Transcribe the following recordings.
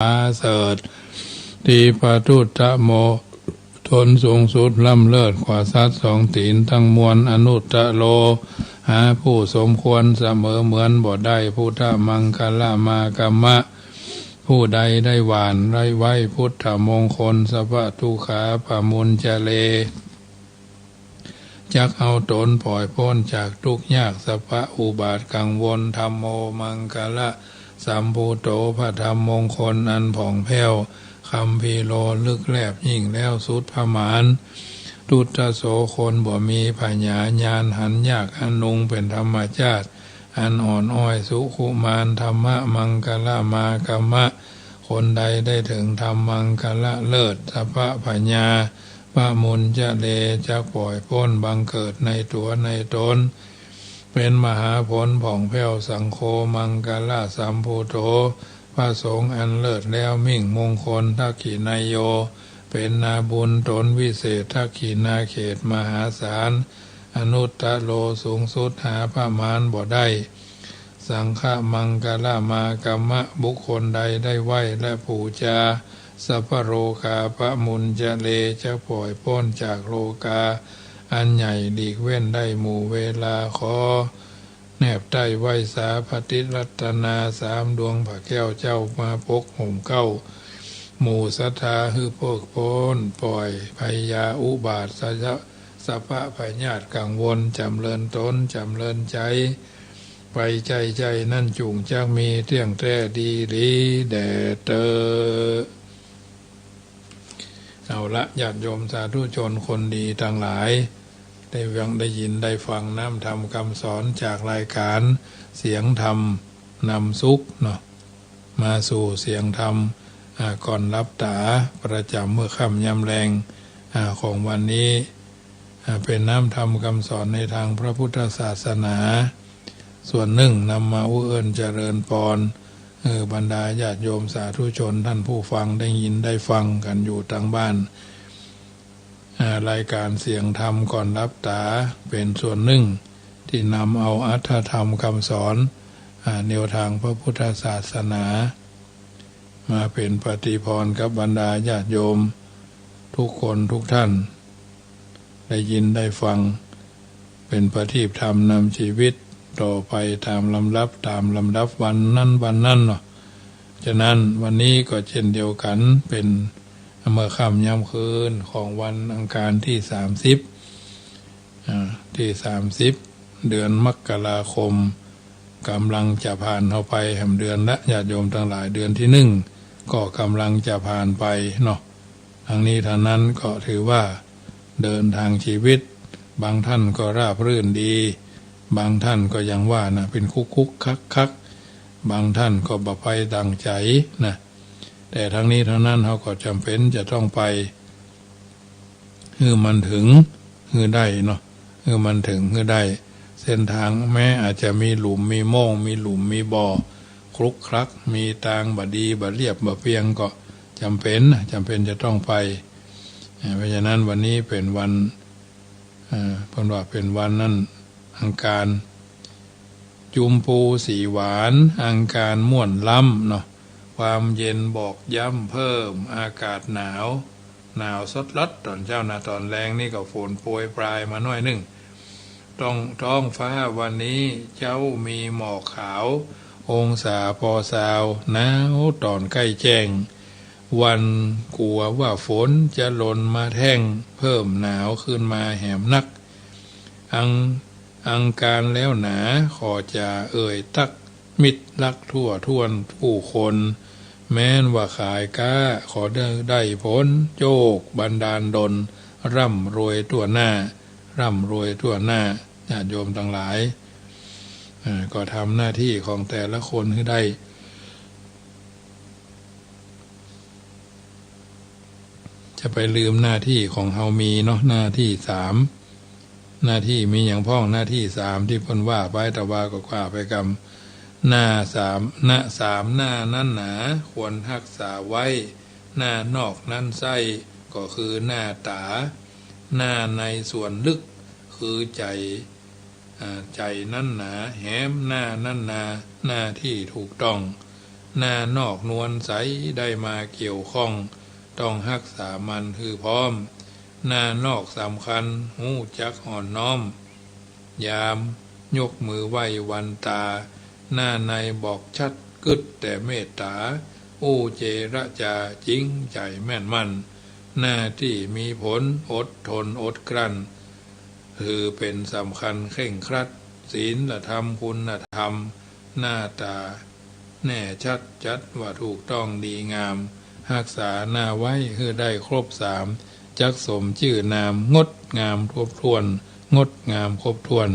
อาเสดทีปทุตตะโมทนสูงสุดล้ำเลิศกว่าสัตว์สองตีนทั้งมวลอนุตตะโลหาผู้สมควรเสมอเหมือนบ่ได้พุทธมังคลามากรรมะผู้ใดได้หวานได้ไว้พุทธมงคลสัพพทุขาปมุญเจเลจักเอาตนปล่อยพ้นจากทุกข์ยากสัพพะอุบาทกังวลธรรมโมมังคละสัมภูโตพระธรรมมงคลอันผ่องแผ้วคำพีโลลึกแลบยิ่งแล้วสุดพมานตุตโสคนบ่มีพญาญาณหันยากอันนุงเป็นธรรมชาติอันอ่อนอ้อยสุขุมานธรรมะมังคละมากรรมะคนใดได้ถึงธรรมมังคละเลิศสัพพะพญาพระมุญจะเลจักปล่อยพ้นบังเกิดในตัวในตนเป็นมหาผลผ่องแผ้วสังโฆมังคละสัมภูโตพระสงฆ์อันเลิศแล้วมิ่งมงคลทักขินายโยเป็นนาบุญตนวิเศษทักขินาเขตมหาศาลอนุตตะโลสูงสุดหาประมาณบ่ได้สังฆมังคละมากรรมะบุคคลใดได้ไหวและปูจาสัพพโรคาพระมุญจะเลจะปล่อยพ้นจากโลกาอันใหญ่หลีกเว้นได้หมู่เวลาขอแนบใต้ไหวสาปฏิรัตนาสามดวงพระแก้วเจ้ามาปกห่มเก้าหมู่ศรัทธาฮือพวกพ้นปล่อยภัยยาอุบาทสัพพะพญาติกังวลจำเริญตนจำเริญใจไปใจนั่นจุงจักมีเที่ยงแท้ดีลีแด่เตอเอาละญาติโยมสาธุชนคนดีทั้งหลายได้ฟังได้ยินได้ฟังน้ำธรรมคำสอนจากรายการเสียงธรรมนำสุขเนาะมาสู่เสียงธรรมก่อนรับตาประจำเมื่อค่ำยามแรงของวันนี้เป็นน้ำธรรมคำสอนในทางพระพุทธศาสนาส่วนหนึ่งนำมาอุเอิญเจริญปอนบรรดาญาติโยมสาธุชนท่านผู้ฟังได้ยินได้ฟังกันอยู่ทางบ้านรายการเสียงธรรมก่อนรับตาเป็นส่วนหนึ่งที่นำเอาอรรถธรรมคำสอนแนวทางพระพุทธศาสนามาเป็นปฏิพรกับบรรดาญาติโยมทุกคนทุกท่านได้ยินได้ฟังเป็นประทีปธรรมนำชีวิตต่อไปตามลำดับวันนั้นเนาะฉะนั้นวันนี้ก็เช่นเดียวกันเป็นเมื่อค่ำยามคืนของวันอังคารที่30เดือนมกราคมกำลังจะผ่านเข้าไปแห่งเดือนละญาติโยมทั้งหลายเดือนที่ก็กำลังจะผ่านไปเนาะทางนี้ทางนั้นก็ถือว่าเดินทางชีวิตบางท่านก็ราบรื่นดีบางท่านก็ยังว่านะเป็นคุกคักบางท่านก็บ่ไปดังใจนะแต่ทั้งนี้ทั้งนั้นเขาก็จำเป็นจะต้องไปมันถึงได้เนาะมันถึงได้เส้นทางแม้อาจจะมีหลุมมีโม่งมีหลุมมีบ่อคลุกคลักมีทางบ่ดีบ่เรียบบ่เพียงก็จำเป็นจะต้องไปเพราะฉะนั้นวันนี้เป็นวันเพราะว่าเป็นวันนั้นอังคารจุมพูสีหวานอังคารม่วนล้ำเนาะความเย็นบอกย้ำเพิ่มอากาศหนาวสดลดตอนเช้าตอนแรงนี่ก็ฝนโปรยปลายมาหน่อยนึงท้องฟ้าวันนี้เจ้ามีหมอกขาวองศาพอสาวหนาวตอนใกล้แจ้งวันกลัวว่าฝนจะหล่นมาแท่งเพิ่มหนาวขึ้นมาแหมนักอังการแล้วหนาขอจะตักมิตรรักทั่วทวนผู้คนแม้นว่าขายก้าขอได้ผลโจกบันดาลดลร่ำรวยทั่วหน้าญาติโยมทั้งหลายก็ทำหน้าที่ของแต่ละคนให้ได้จะไปลืมหน้าที่ของเฮามีเนาะหน้าที่3หน้าที่มีอย่างพ้องหน้าที่3ที่เพิ่นว่าไปแต่ว่าก็ว่าไปกรรมหน้าหน้านั้นหนาควรรักษาไว้หน้านอกนั้นไส้ก็คือหน้าตาหน้าในส่วนลึกคือใจนั้นหนาแหมหน้านั้นหน้าที่ถูกต้อง หน้านอกนวลใสได้มาเกี่ยวข้องต้องรักษามันคือพร้อมหน้านอกสำคัญหูจักอ่อนน้อมยามยกมือไหว้วันตาหน้าในบอกชัดกึดแต่เมตตาอู้เจระจาจริงใจแม่นมั่นหน้าที่มีผลอดทนอดกลั้นคือเป็นสำคัญเคร่งครัดศีลธรรมคุณธรรมหน้าตาแน่ชัดจัดว่าถูกต้องดีงามรักษาหน้าไว้คือได้ครบสามจักสมชื่อนามงดงามครบถ้วนงดงามครบถ้วน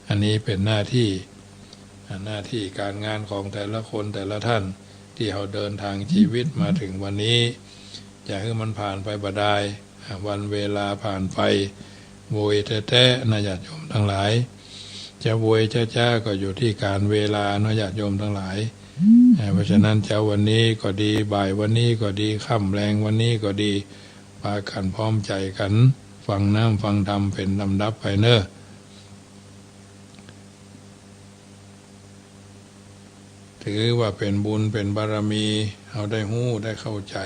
อันนี้เป็นหน้าที่การงานของแต่ละคนแต่ละท่านที่เขาเดินทางชีวิตมาถึงวันนี้อย่าให้มันผ่านไปบ่ได้วันเวลาผ่านไปโวยแท้ๆนะญาติโยมทั้งหลายจะโวยจ้าๆก็อยู่ที่การเวลานะญาติโยมทั้งหลายเพราะฉะนั้นเช้าวันนี้ก็ดีบ่ายวันนี้ก็ดีค่ำแรงวันนี้ก็ดีพากันพร้อมใจกันฟังน้ำฟังธรรมเป็นลำดับไปเนอะถือว่าเป็นบุญเป็นบารมีเอาได้หู้ได้เข้าใจ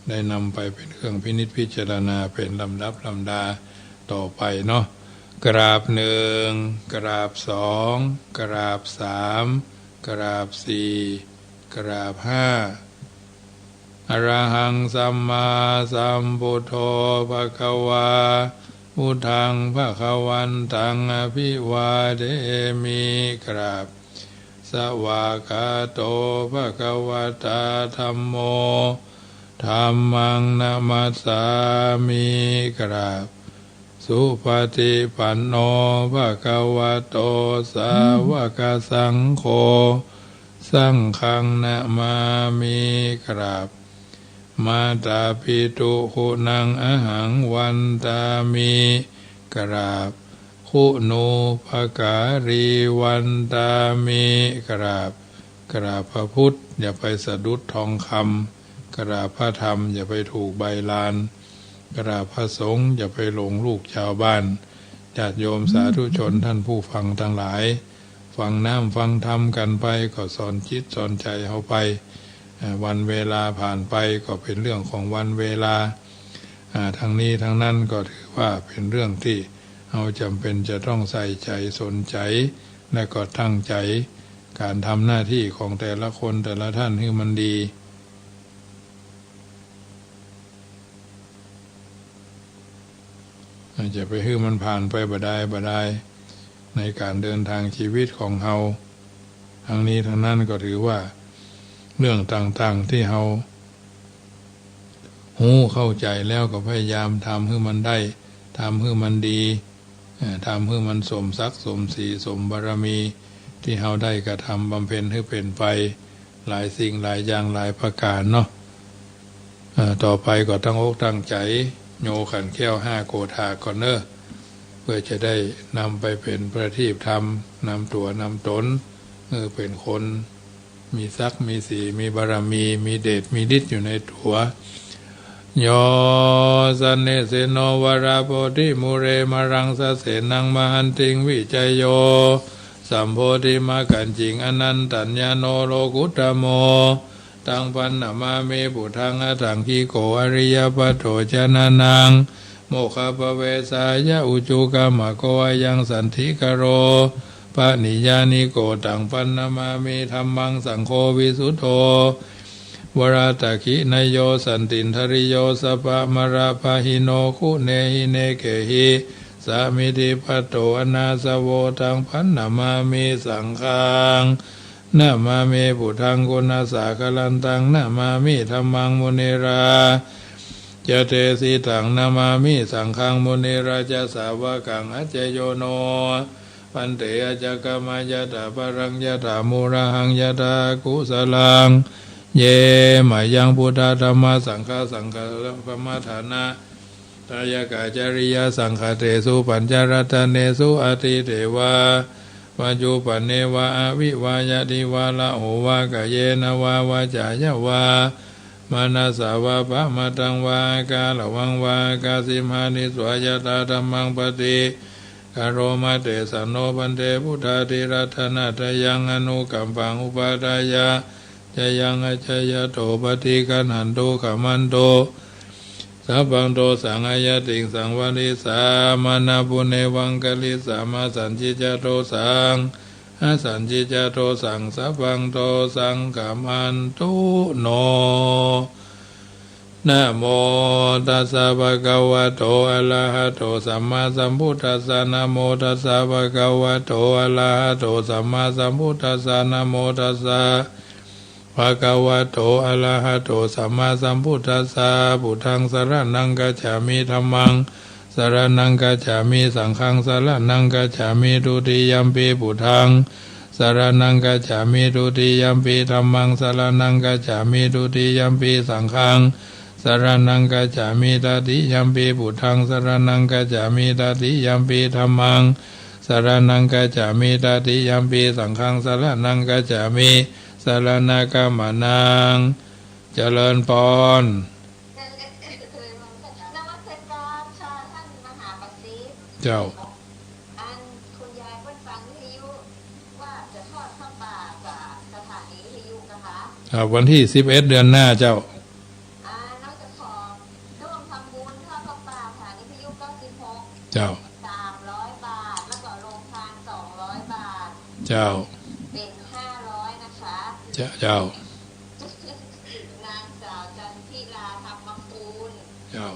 ได้นำไปเป็นเครื่องพินิจพิจารณาเป็นลำดับลำดาต่อไปเนาะกราบหนึ่งกราบสองกราบสามกราบสี่กราบห้าอรหังสัมมาสัมพุทโธภควาพุทธังภควันตังอภิวาเทมิกราบสวากขาโตภควตาธัมโมธัมมังนะมัสสามิกราบสุปฏิปันโนภควโตสาวกสังโฆสังฆังนะมามิกราบมาตาปิตุคุณังอหังวันตามิกราบคุณูภการีวันตามิกราบพระพุทธอย่าไปสะดุดทองคำกราบพระธรรมอย่าไปถูกใบลานกราบพระสงฆ์อย่าไปหลงลูกชาวบ้านญาติโยมสาธุชนท่านผู้ฟังทั้งหลายฟังน้ำฟังธรรมกันไปก็สอนจิตสอนใจเขาไปวันเวลาผ่านไปก็เป็นเรื่องของวันเวลาทางนี้ทางนั้นก็ถือว่าเป็นเรื่องที่เราจำเป็นจะต้องใส่ใจสนใจและก็ตั้งใจการทำหน้าที่ของแต่ละคนแต่ละท่านให้มันดีจะไปให้มันผ่านไปบ่ได้ในการเดินทางชีวิตของเราทางนี้ทางนั้นก็ถือว่าเรื่องต่างๆที่เราเข้าใจแล้วก็พยายามทำให้มันได้ทำให้มันดีทำให้มันสมศักดิ์สมศรีสมบารมีที่เราได้กระทำบำเพ็ญให้เป็นไปหลายสิ่งหลายอย่างหลายประการเนาะต่อไปก็ตั้งอกตั้งใจโยขันแก้ว5 โกฏาก่อนเนอะเพื่อจะได้นำไปเป็นประทีปธรรมนำตัวนำตนเป็นคนมีศักดิ์มีศีลมีบารมีมีเดชมีฤทธิ์อยู่ในตัวโยสันเนเสโนวราโพธิมุเรมรังสะเสนังมหันติงวิจัยโยสัมโพธิมากันจิงอนันตัญญาโนโลกุตตโมตังปันนามาเมปุถังอถังคีโกอริยปัตโตชนะนังโมฆะปะเวสายะอุจุกามะโกยังสันธิกโรปะนิยานิโกตังปันนามาเมธัมมังสังโฆวิสุทโธวราตคินโยสันตินทริโยสปะมราภาหิโนคุเนหิเนเกหิสามิติปัตโตอนาสโวตังพันนามามิสังฆังนามามิพุทธังกุณาสากลันตังนามามิธัมมังมุนีราจเตสิตังนามามิสังฆังมุนีราจสาวกังอัจเจโยโนปันเตอจักกมายะตาปรังยะตามูระหังยะตากุสลังเยมายังพุทธธรรมสังฆสังฆปมาฐานะตายกาจริยสังฆเตสุปัญจรัตเนสุอติเทวาปัจจุปันเนวะอวิวายะดิวาละโอวากะเยนะวาวาจายะวามานาสาวะปะมะตังวากาลวังวากาสิมหานิสวายตาธัมมังปฏิกโรมาเตสันโนปันเตพุทธาธิรัตนาทยังอนุกัมปังอุปาทายะ จยังอจยโตปฏิกันหันโตขมันโตสัพพังโตสังอายติงสังวริสามานาปุเนวังกลิสามาสันจิจโตสังอาสันจิจโตสังสัพพังโตสังขมันโตโนนะโมตัสสะภะคะวะโตอะระหะโตสัมมาสัมพุทธัสสะนะโมตัสสะภะคะวะโตอะระหะโตสัมมาสัมพุทธัสสะนะโมตัสสะภะคะวะโตอะระหะโตสัมมาสัมพุทธัสสะพุทธังสรณังกัจฉามิธัมมังสรณังกัจฉามิสังฆังสรณังกัจฉามิทุติยัมปิพุทธังสรณังกัจฉามิทุติยัมปิธัมมังสรณังกัจฉามิทุติยัมปิสังฆังสรณังกัจฉามิตติยัมปิพุทธังสรณังกัจฉามิตติยัมปิธัมมังสรณังกัจฉามิตติยัมปิสังฆังสรณังกัจฉามิสรณกัมมนังเจริญพรเจ้าคุณยายเพิ่นฟังวิทยุว่าจะทอดผ้าป่าจากสถานีวิทยุนะคะวันที่11 เดือนหน้าเจ้าน้องจะขอร่วมทำบุญทอดผ้าป่าสถานีวิทยุ96เจ้า300 บาทแล้วก็โรงทาน200 บาทเจ้าเป็น500นะคะเจ้านางสาวจันทิราธรรมกูลเจ้า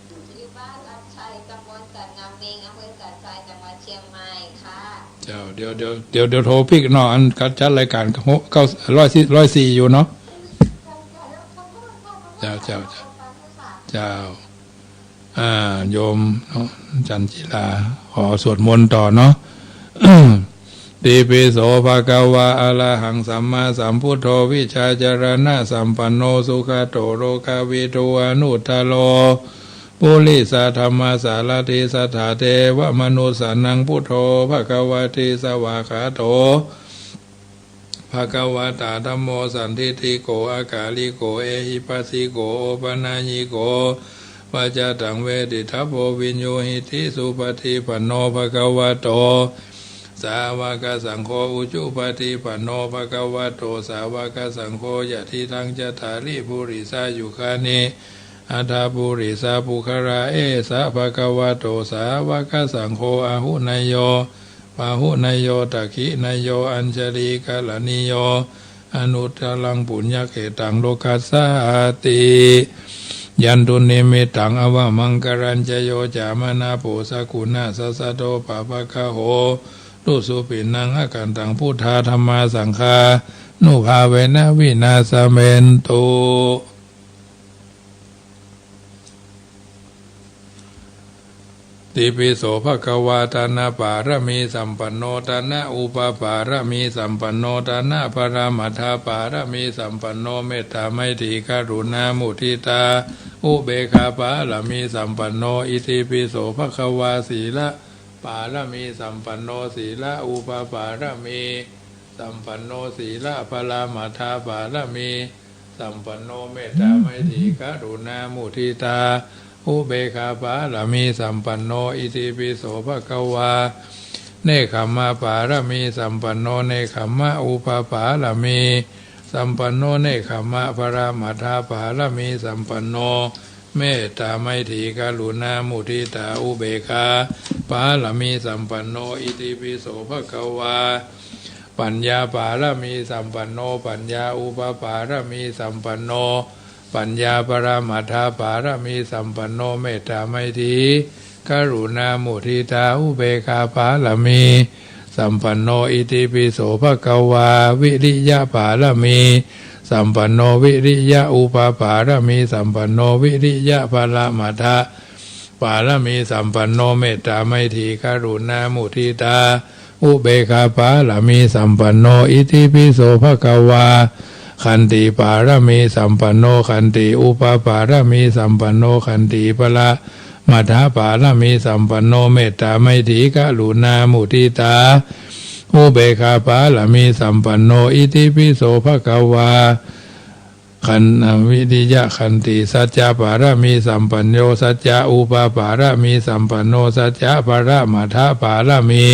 อยู่บ้านรัชชัยตำบลสันงามเมงอำเภอสันทรายจังหวัดเชียงใหม่ค่ะเจ้าเดี๋ยวโทรพี่เนาะอันกัดจัดรายการ904อยู่เนาะเจ้าโยมเนาะจันจิลาขอสวดมนต์ต่อเนาะ ติปิโสภะคะวะอะระหังสัมมาสัมพุทโธวิชาจารณะสัมปันโนสุขโตโรกาวิทูอนุตตโลปุริสธรรมสารติสถาเทวมนุสานังพุทโธภะคะวะติสวากขาโตภะคะวะตาธัมโมสันทิฏฐิโกอากาลิโกเอหิปัสสิโกโอปนาญิโกปัจจตังเวทิทัพโพวิญโยหิติสุปฏิปันโนภะคะวะโตสาวกสังโฆอุจุปฏิปันโนภะคะวะโตสาวกสังโฆยะทิทังจตาริปุริสายุคานิอัฏฐปุริสาปุคราเอสะภะคะวะโตสาวกสังโฆอาหุนายโยปาหุนายโยตักขินายโยอัญชลีกาลนิโยอนุตตรังปุญญเขตังโลกัสสาติยันตุนิมิตังอวมังกรัญจโยจามนาโปสกุณาสัสสะโตปะปะคะโหตุสุปินังอาการตังพุทธาธัมมาสังฆานุภาเวนะวินาสเมนตุติปิโสภะคะวะตานะปารมีสัมปันโนตานะอุปปารมีสัมปันโนตานะปรามัทธาปารมีสัมปันโนเมตตาไมตรีกรุณามุทิตาอุเบกขาปารมีสัมปันโนอิติปิโสภะคะวะสีละปารมีสัมปันโนสีละอุปปารมีสัมปันโนสีละปรามัทธาปารมีสัมปันโนเมตตาไมตรีกรุณามุทิตาอุเบกขาปารมีสัมปันโนอิติปิโสภะคะวะเนคขมะปารมีสัมปันโนเนคขมะอุปปารมีสัมปันโนเนคขมะปรามัทธาปารมีสัมปันโนเมตตาไมตรีกรุณามุทิตาอุเบกขาปารมีสัมปันโนอิติปิโสภะคะวะปัญญาปารมีสัมปันโนปัญญาอุปปารมีสัมปันโนปัญญาปรามัทธาปารมีสัมปันโนเมตตาไมตรีกรุณามุทิตาอุเบกขาปารมีสัมปันโนอิติปิโสภะคะวะวิริยะปารมีสัมปันโนวิริยะอุปปารมีสัมปันโนวิริยะปรามัทธาปารมีสัมปันโนเมตตาไมตรีกรุณามุทิตาอุเบกขาปารมีสัมปันโนอิติปิโสภะคะวะขันติปารมีสัมปันโนขันติอุปปารมีสัมปันโนขันติปละมัทธปารมีสัมปันโนเมตตาไมตรีกรุณามุทิตาอุเบกขาปารมีสัมปันโนอิติปิโสภะคะวะขันวิริยะขันติสัจจะปารมีสัมปันโนสัจจะอุปปารมีสัมปันโนสัจจะปรมัทธปารมี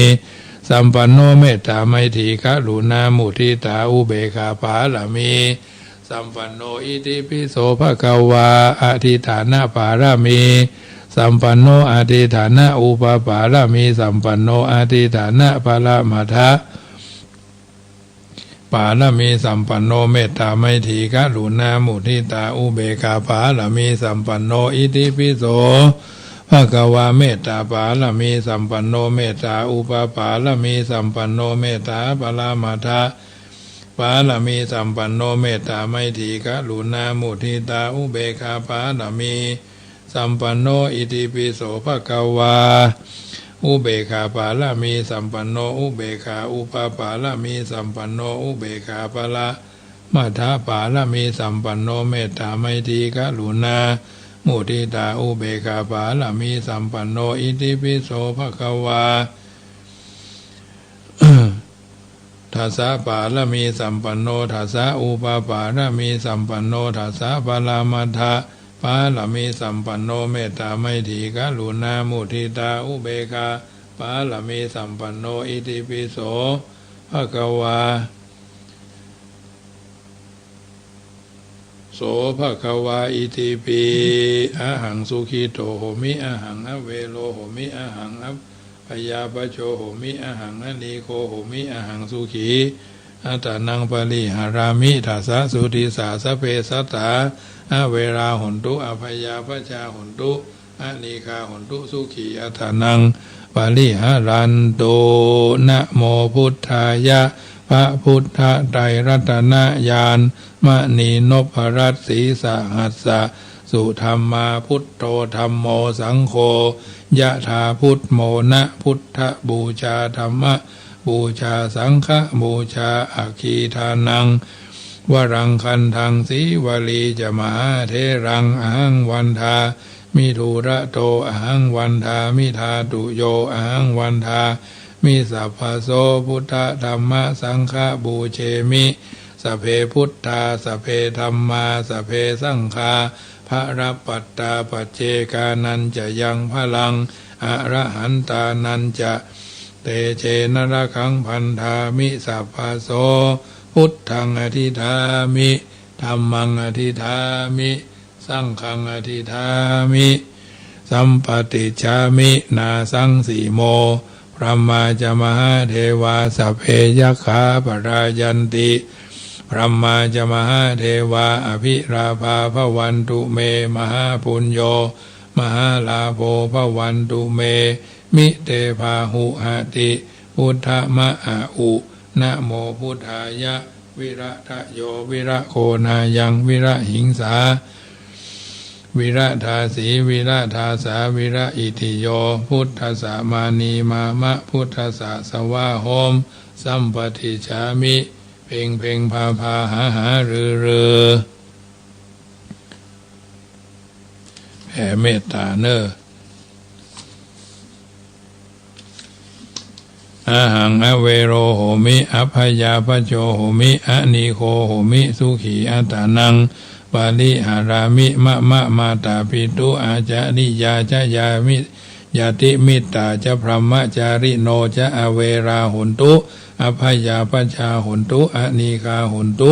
ส สัมปันโนเมตตาไมตรีกรุณามุทิตาอุเบกขาปาลามีสัมปันโนอิติปิโสภะคะวาอธิฐานะปารามีสัมปันโนอธิฐานะอุปปารามีสัมปันโนอธิฐานะปารามัทธะปารามีสัมปันโนเมตตาไมตรีกรุณามุทิตาอุเบกขาปารามีสัมปันโนอิติปิโสภะคะวาเมตตาปารามีสัมปันโนเมตตาอุปปารามีสัมปันโนเมตตาปารามัทธะปารามีสัมปันโนเมตตาไมตรีกรุณามุทิตาอุเบกขาปารามีสัมปันโนอิติปิโสภะคะวาอุเบกขาปารามีสัมปันโนอุเบกขาอุปปารามีสัมปันโนอุเบกขาปารามัทธะปารามีสัมปันโนเมตตาไมตรีกรุณามุทิตาอุเบกขาปารามีสัมปันโนอิติปิโสภะคะวาทัสสะปารามีสัมปันโนทัสสะอุปปารามีสัมปันโนทัสสะปารามัทธะปารามีสัมปันโนเมตตาไมตรีกรุณามุทิตาอุเบกขาปารามีสัมปันโนอิติปิโสภะคะวาโสภะคะวาอิติปิอะหังสุขิโตโหมิอะหังอเวโลโหมิอะหังอัปพยาปโชโหมิอะหังอนีโคโหมิอะหังสุขีอัตตนังปริหารามิทัสสะสุติสาสะเพสัตตาอเวราหนตุอภยาปชาหนตุอนีคาหนตุสุขีอัตตนังปริหารันโตนะโมพุทธายะพระพุทธไตรรัตนญาณมณีนพรัตน์ศรีสหัสสะสุธรรมาพุทโธธัมโมสังโฆยะถาพุทโมนะพุทธบูชาธรรมบูชาสังฆบูชาอาคีทานังวรังคันทังสีวลีจะมหาเทรังอหังวันทามิทูระโตอหังวันทามิทาตุโยอหังวันทามิสัพพโสพุทธธัมมะสังฆบูเชมิสเพพุทธาสเพธัมมาสเพสังฆาภรปัตตาปัจเจกานันจะยังพลังอรหันตานันจะเตเชนระคังพันธามิสัพพโสพุทธังอธิธามิธัมมังอธิธามิสังฆังอธิธามิสัมปติชามินาสังสีโมพระมาจมหาเทวาสัพเพยขาปรายันติพระมาจมหาเทวาอภิราภาภวันตุเมมหาปุญโญมหาลาโภภวันตุเมมิเตภาหุหติพุทธมะอาอุนะโมพุทธายะวิระทะโยวิระโคนายังวิระหิงสาวิระทาสีวิระทาสาวิระอิติโยพุทธสามานีมามะพุทธสาสวาโหมสัมปติชามิเพ่งเพ่งพาพาหาหารือแผ่เมตตาเนออะหังอเวโรโหมิอภยาปโชโหมิอนีโคโหมิสุขีอัตตานังปาลิหารามิมะมะมาตาปิตุอาจาริยาจยามิยาติมิตตาจะพรหมจาริโนจะอเวราหุนตุอภยาปชาหุนตุอนีคาหุนตุ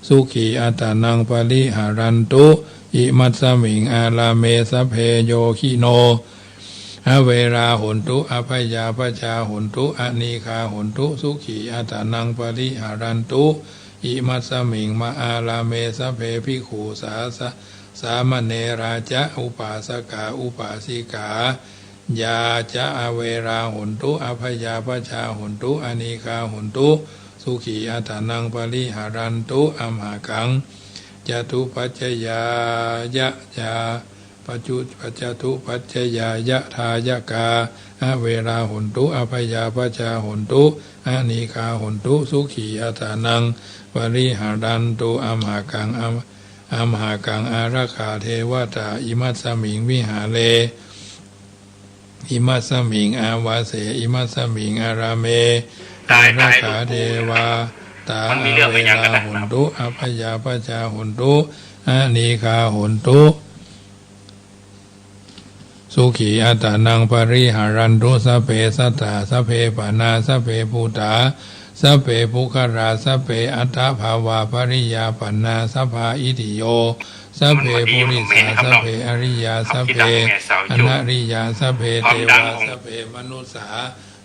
สุขีอัตตานังปาลิหารันตุอิมัตสมิงอาลาเมสเพโยคิโนอเวราหุนตุอภยาปชาหุนตุอนีคาหุนตุสุขีอัตตานังปาลิหารันตุอิมัตสมิงมาอาลาเมสเพภิกขุสามเณราจะอุปาสกาอุปาสิกายาจะอเวราหุนตุอภยาปชาหุนตุอนีคาหุนตุสุขีอัตตานังปริหารันตุอัมหากังจตุปัจจยายะจาปัจจุปัจจตุปัจจยายะทายกาอเวราหุนตุอภยาปชาหุนตุอนีคาหุนตุสุขีอัตตานังปริหารันตุอัมหากังอัมหากังอาราคาเทวตาอิมัสสมิงวิหาเลอิมัสสมิงอาวาเสอิมัสสมิงอาราเมอาราคาเทวาตาอเวราหุนตุอภยาปชาหุนตุอนีคาหุนตุสุ สุขีอัตตานังปริหารันตุสัพเพสัตตาสัพเพปานาสัพเพภูตาสัพเพภุคราสัพเพอัตถภาวาปริยาปันนาสัพพาอิติโยสัพเพปุริสาสัพเพอริยาสัพเพอนาริยาสัพเพเทวาสัพเพมนุสา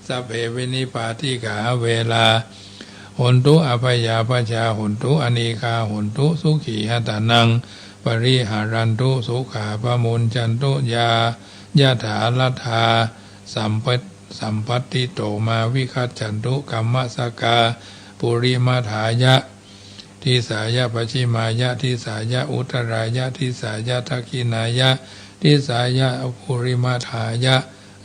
สัพเพวินิปาติกาเวลาหนตุอภยาปชาหนตุอนิคาหนตุสุขีหตานังปริหารันตุสุขาปมุนจันตุยายะถาลัทธาสัมปัตติโตมาวิคัจฉันตุกัมมสกาปุริมาถายะทิสายะปัชิมายะทิสายะอุตรายะทิสายะทักขินายะทิสายะปุริมาถายะ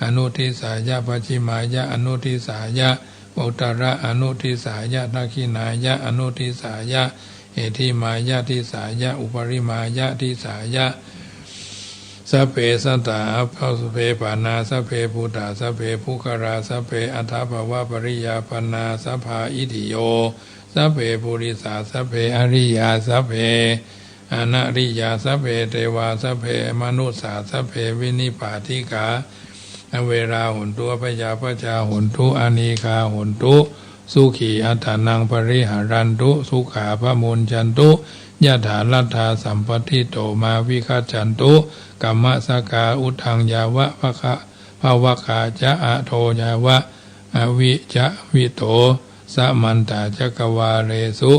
อนุทิสายะปัชิมายะอนุทิสายะอุตระอนุทิสายะทักขินายะอนุทิสายะเอทิมายะทิสายะอุปริมายะทิสายะสัพเพสัตตาสัพเพปานาสัพเพภูตาสัพเพภุคราสัพเพอัตถภาวะปริยาปนาสัพพาอิติโยสัพเพปุริสาสัพเพอริยาสัพเพอนาริยาสัพเพเทวาสัพเพมนุสสาสัพเพวินิปาติกาเวราหุนตุอภยาปชาหุนตุอานิคาหุนตุสุขีอัตถานังปริหารันตุสุขาพมุนจันตุยะถาลัทธาสัมปติโตมาวิคัจฉันตุกัมมสกาอุทังยาวะภวะคาจะอะโทยาวะอวิจะวิโตสมันตาจักวาเรสุ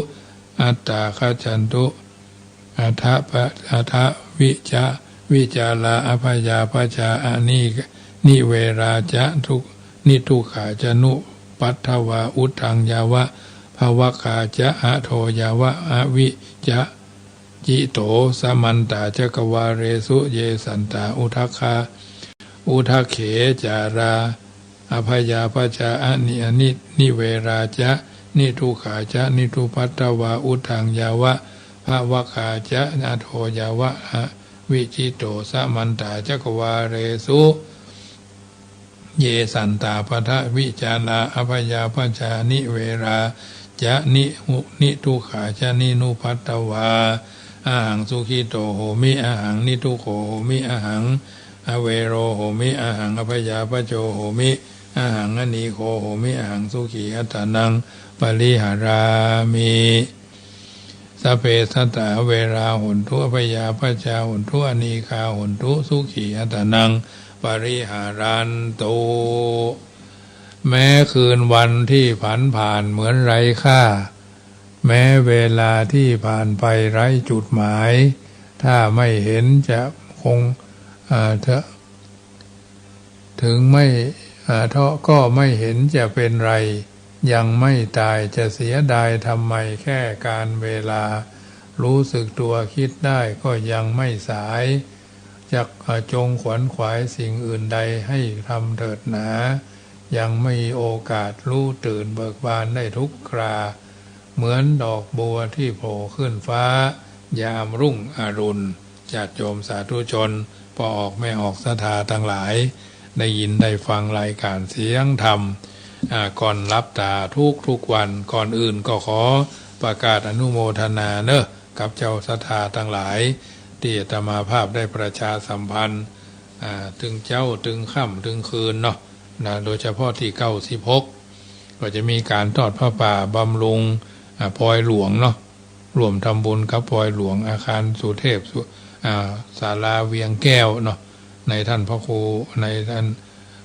อัตตาคัจฉันตุอัฏฐวิจาลาอภยาปชาอานิเวราจะทุกนิทุขาจนุปัทถวาอุทังยาวะภวะคาจะอะโทยาวะอวิจะจิโตสมันตาจักวาเรสุเยสันตาอุทัคคาอุทัคเขจาราอภยาปชาอานิเวราจะนิทุขาจะนิทุปัตตวาอุทังยาวะภวะคาจะอะโทยาวะวิจิโตสมันตาจักวาเรสุเยสันตาปทะวิจาราอภยาปชานิเวราจะนิทุขาจะนินุปัตตวาอาหังสุขิโตโหมิอาหังนิทุโขโหมิอาหังอเวโรโหมิอาหังอภยาปโจโหมิอาหังอนีโคโหมิอาหังสุขีอัตตานังปริหารามิสัพเพสัตตาเวราหุนทุอภยาปชาหุนทุอนีคาหุนทุสุขีอัตตานังปริหารันตุแม้คืนวันที่ผ่านเหมือนไร้ค่าแม้เวลาที่ผ่านไปไร้จุดหมายถ้าไม่เห็นจะคงถึงไม่ก็ไม่เห็นจะเป็นไรยังไม่ตายจะเสียดายทำไมแค่การเวลารู้สึกตัวคิดได้ก็ยังไม่สายจักจงขวนขวายสิ่งอื่นใดให้ทำเถิดหนายังไม่มีโอกาสรู้ตื่นเบิกบานได้ทุกคราเหมือนดอกบัวที่โผล่ขึ้นฟ้ายามรุ่งอรุณญาติโยมสาธุชนพอออกไม่ออกศรัทธาทั้งหลายได้ยินได้ฟังรายการเสียงธรรมก่อนรับตาทุกวันก่อนอื่นก็ขอประกาศอนุโมทนาเนอะกับเจ้าศรัทธาทั้งหลายที่อาตมาภาพได้ประชาสัมพันธ์ถึงเจ้าถึงค่ำถึงคืนเนาะโดยเฉพาะที่96ก็จะมีการทอดผ้าป่าบำรุงพลอยหลวงเนาะรวมทำบุญกับพลอยหลวงอาคารสุเทพศาลาเวียงแก้วเนาะในท่านพระครูในท่าน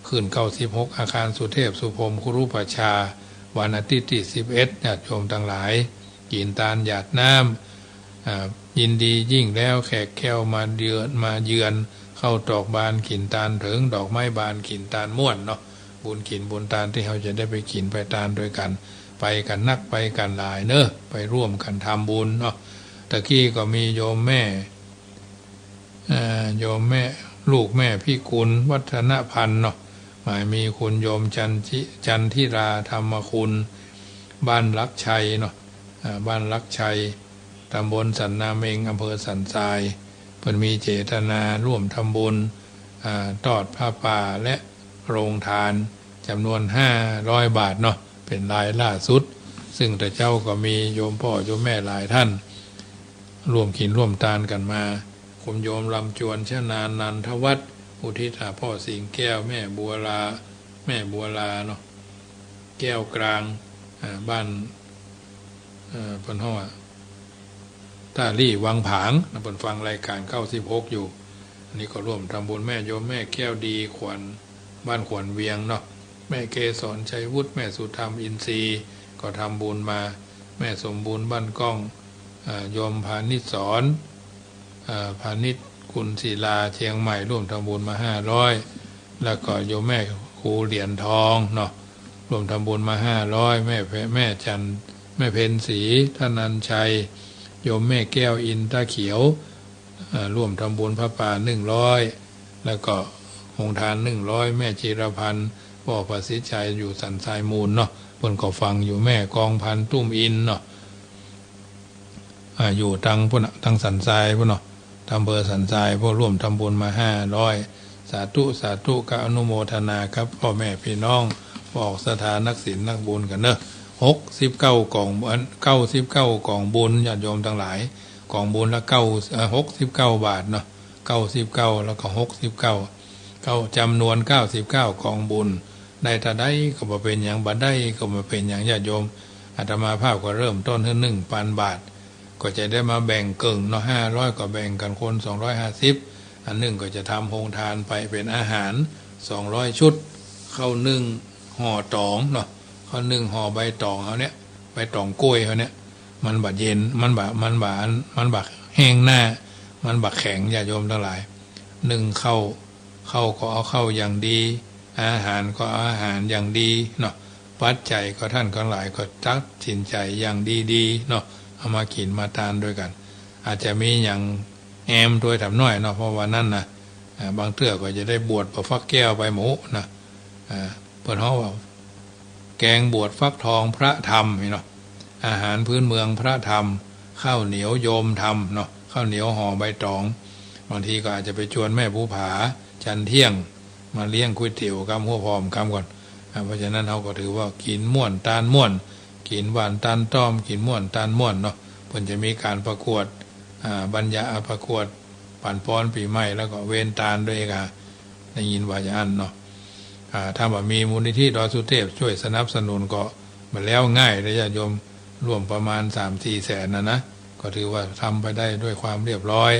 คืน96อาคารสุเทพสุพรมครุปชาวันอาทิตย์ที่11ญาติโยมทั้งหลายกินตาลหยาดน้ำยินดียิ่งแล้วแขกแควมาเยือนเข้าตอกบานขินตาลถึงดอกไม้บานขินตาลม่วนเนาะบุญขินบุญตาลที่เขาจะได้ไปขินไปตาลด้วยกันไปกันนักไปกันหลายเนอะไปร่วมกันทำบุญเนาะตะกี้ก็มีโยมแม่ลูกแม่พี่กุลวัฒนพันธ์เนาะหมายมีคุณโยมจันทิราธรรมคุณบ้านลักชัยเนาะบ้านลักชัยตำบลสันนาเมงอำเภอสันทรายเพิ่นมีเจตนาร่วมทำบุญทอดผ้าป่าและโรงทานจำนวน500 บาทเนาะเป็นรายล่าสุดซึ่งแต่เจ้าก็มีโยมพ่อโยมแม่หลายท่านร่วมกินร่วมทานกันมาคุณโยมลำจวนชนานนันทวัฒน์ อุทิศหาพ่อสิงแก้วแม่บัวลาเนาะแก้วกลางบ้านเพิ่นฮ้องท่าลี่วังผางนะเพิ่นฟังรายการ96อยู่อันนี้ก็ร่วมทำบุญแม่โยมแม่แก้วดีขวัญบ้านขวัญเวียงเนาะแม่เกศรชัยวุฒิแม่สุธรรมอินทรีย์ก็ทำบุญมาแม่สมบูรณ์บ้านก้องโยมพานิชสอนพานิชคุณศิลาเชียงใหม่ร่วมทำบุญมา500แล้วก็โยมแม่ครูเหรียญทองเนาะร่วมทำบุญมา500แม่จันแม่เพ็ญศรีธนัญชัยโยมแม่แก้วอินตาเขียวร่วมทำบุญพระป่า100แล้วก็หงทาน100แม่จิรพันธ์พ่อประสิทธิ์ชัยอยู่สันทรายมูลเนาะเพิ่นก็ฟังอยู่แม่กองพันตุ้มอินเนาะอยู่ทางสันทรายพุ่นเนาะอำเภอสันทรายพวกร่วมทำบุญมา500สาธุกอนุโมทนาครับพ่อแม่พี่น้องบอกสถานนักศีลนักบุญกันเนอะ69กล่อง99กล่องบุญญาติโยมทั้งหลายกล่องบุญละ69บาทเนาะ99แล้วก็69จำนวน99กล่องบุญได้ถ้าได้ก็บ่เป็นหยังบ่ได้ก็บ่เป็นหยังญาติโยมอาตมาภาพก็เริ่มต้นที่ 1,000 บาทก็จะได้มาแบ่งเกิ่งเนาะ500ก็แบ่งกันคน250อันหนึ่งก็จะทำโรงทานไปเป็นอาหาร200ชุดข้าวนึ่งห่อตองเนาะข้าวนึ่งห่อใบตองเอาเนี้ยใบตองกล้วยเขาเนี้ยมันบาดเย็นมันบาดแห้งหน้ามันบาดแข็งญาติโยมทั้งหลายนึ่งข้าวก็เอาข้าวอย่างดีอาหารก็อาหารอย่างดีเนาะปัจจัยก็ท่านทั้งหลายก็ตัดสินใจอย่างดีๆเนาะเอามากินมาทานด้วยกันอาจจะมีอย่างแอมด้วยทำน้อยเนาะเพราะว่านั่นนะบางเทื่อก็จะได้บวชประฟักแก้วไปหมูนะเพิ่นเฮาว่าแกงบวชฟักทองพระธรรมเนาะอาหารพื้นเมืองพระธรรมข้าวเหนียวโยมธรรมเนาะข้าวเหนียวห่อใบตองบางทีก็อาจจะไปชวนแม่ภูผาจันเที่ยงมาเลี้ยงก๋วยเตี๋ยวกำหัวพร้อมกำก่อนเพราะฉะนั้นเขาก็ถือว่ากินม่วนตาลม่วนกินหวานตาลต้อมกินม่วนตาลม่วนเนาะเพิ่นจะมีการประกวดบรรยาประกวดปั่นป้อนปีใหม่แล้วก็เวนตาลด้วยค่ะได้ยินว่าอย่างนั้นเนาะถ้าว่ามีมูลนิธิดอยสุเทพช่วยสนับสนุนก็มาแล้วง่ายเลยญาติโยมร่วมประมาณ 3-4 แสนนะก็ถือว่าทำไปได้ด้วยความเรียบร้อย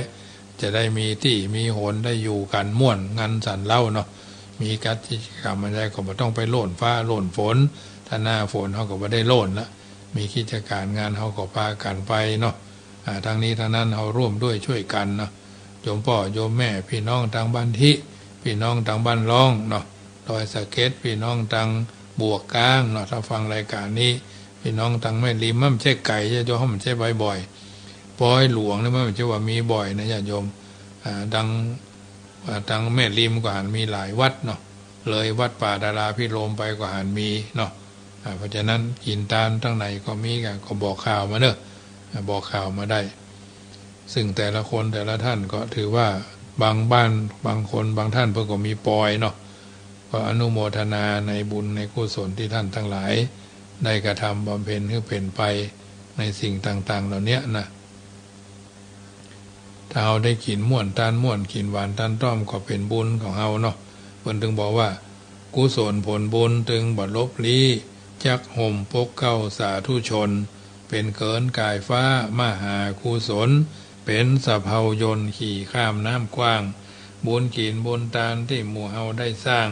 จะได้มีที่มีโหนได้อยู่กันม่วนงันสันเล่าเนาะมีกิจกรรมอะไรก็ไม่ต้องไปโล่นฟ้าโล่นฝนถ้าหน้าฝนเขาก็ไม่ได้โล่นละมีกิจการงานเขาก็พากันไปเนาะทางนี้ทางนั้นเขาร่วมด้วยช่วยกันเนาะโยมพ่อโยมแม่พี่น้องทางบ้านที่พี่น้องทางบ้านร้องเนาะดอยสะเก็ดพี่น้องทางบวกกลางเนาะถ้าฟังรายการนี้พี่น้องทางแม่ริมมันใช่ไก่จะโยมมันใช่บ่อยปอยหลวงนี่มันจะว่ามีบ่อยนะญาติโยมดังแม่ริมก็หันมีหลายวัดเนาะเลยวัดป่าดาราพิโรมไปก็หันมีเนาะเพราะฉะนั้นกินตามทั้งไหนก็มีกันก็บอกข่าวมาเนอะบอกข่าวมาได้ซึ่งแต่ละคนแต่ละท่านก็ถือว่าบางบ้านบางคนบางท่านเพิ่งก็มีปอยเนาะก็อนุโมทนาในบุญในกุศลที่ท่านทั้งหลายได้กระทำบำเพ็ญให้เป็นไปในสิ่งต่างๆเหล่านี้นะถ้าเราได้กินม่วนตาลม่วนกินหวานตาลต้อมก็เป็นบุญของเราเนาะเพิ่นถึงบอกว่ากุศลผลบุญถึงบ่ลบลี้จักห่มปกเก้าสาธุชนเป็นเกินกายฟ้ามหากุศลเป็นสะเพายนต์ขี่ข้ามน้ำกว้างบุญกินบุญตาลที่หมู่เฮาได้สร้าง